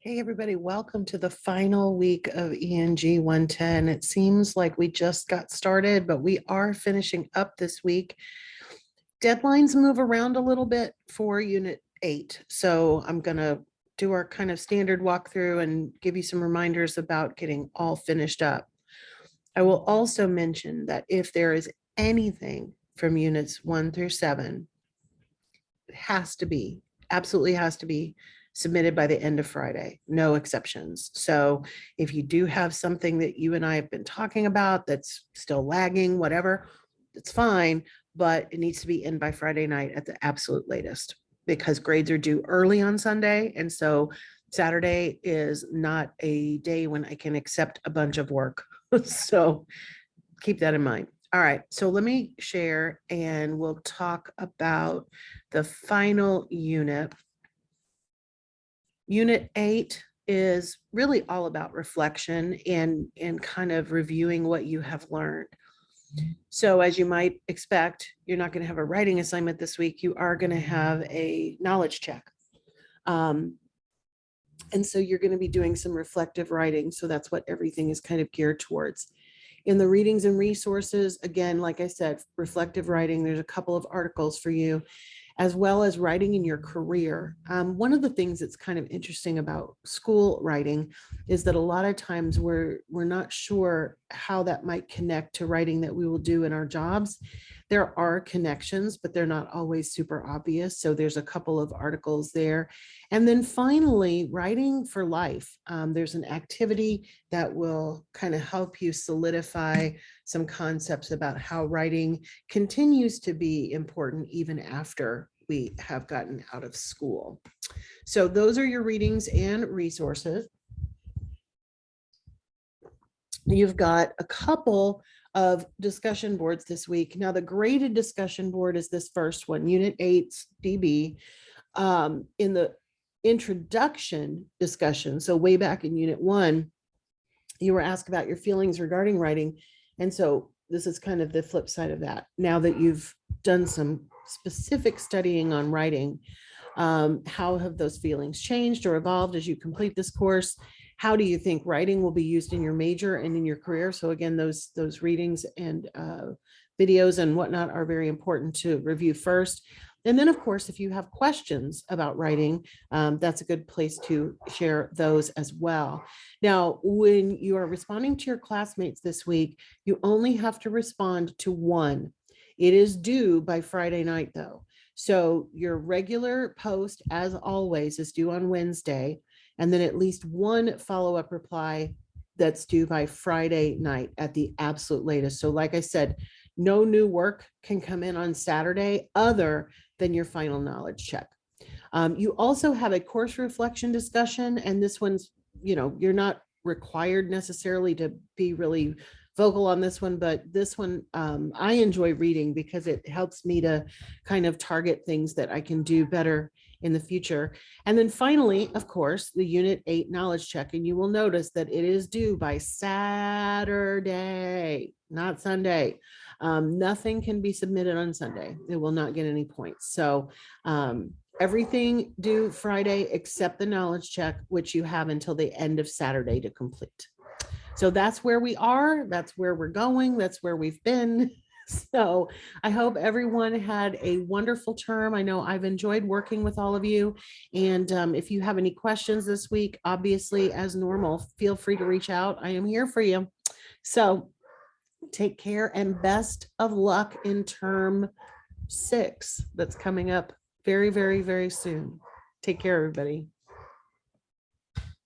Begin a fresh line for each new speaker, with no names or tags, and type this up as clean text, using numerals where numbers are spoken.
Hey, everybody, welcome to the final week of ENG110. It seems like we just got started, but we are finishing up this week. Deadlines move around a little bit for Unit 8, so I'm going to do our kind of standard walkthrough and give you some reminders about getting all finished up. I will also mention that if there is anything from Units 1 through 7, it has to be, absolutely has to be submitted by the end of Friday, no exceptions. So if you do have something that you and I have been talking about that's still lagging, whatever, it's fine, but it needs to be in by Friday night at the absolute latest because grades are due early on Sunday. And so Saturday is not a day when I can accept a bunch of work. So keep that in mind. All right, so let me share and we'll talk about the final unit. Unit 8 is really all about reflection and kind of reviewing what you have learned. So as you might expect, you're not going to have a writing assignment this week. You are going to have a knowledge check. And so you're going to be doing some reflective writing. So that's what everything is kind of geared towards. In the readings and resources, again, like I said, reflective writing, there's a couple of articles for you, as well as writing in your career. One of the things that's kind of interesting about school writing is that a lot of times we're not sure how that might connect to writing that we will do in our jobs. There are connections, but they're not always super obvious. So there's a couple of articles there. And then finally, writing for life. There's an activity that will kind of help you solidify some concepts about how writing continues to be important even after we have gotten out of school. So those are your readings and resources. You've got a couple of discussion boards this week. Now, the graded discussion board is this first one, Unit 8's DB. In the introduction discussion, so way back in Unit 1, you were asked about your feelings regarding writing. And so this is kind of the flip side of that. Now that you've done some specific studying on writing, how have those feelings changed or evolved as you complete this course? How do you think writing will be used in your major and in your career? So again, those readings and videos and whatnot are very important to review first. And then, of course, if you have questions about writing, that's a good place to share those as well. Now, when you are responding to your classmates this week, you only have to respond to one. It is due by Friday night, though. So your regular post, as always, is due on Wednesday, and then at least one follow-up reply that's due by Friday night at the absolute latest. So like I said, no new work can come in on Saturday other than your final knowledge check. You also have a course reflection discussion, and this one's, you're not required necessarily to be really vocal on this one, but this one I enjoy reading because it helps me to kind of target things that I can do better in the future. And then finally, of course, the Unit 8 knowledge check, and you will notice that it is due by Saturday, not Sunday. Nothing can be submitted on Sunday. It will not get any points. So everything due Friday except the knowledge check, which you have until the end of Saturday to complete. So that's where we are. That's where we're going. That's where we've been. So I hope everyone had a wonderful term. I know I've enjoyed working with all of you. And if you have any questions this week, obviously, as normal, feel free to reach out. I am here for you. So take care and best of luck in term 6 that's coming up very, very, very soon. Take care, everybody.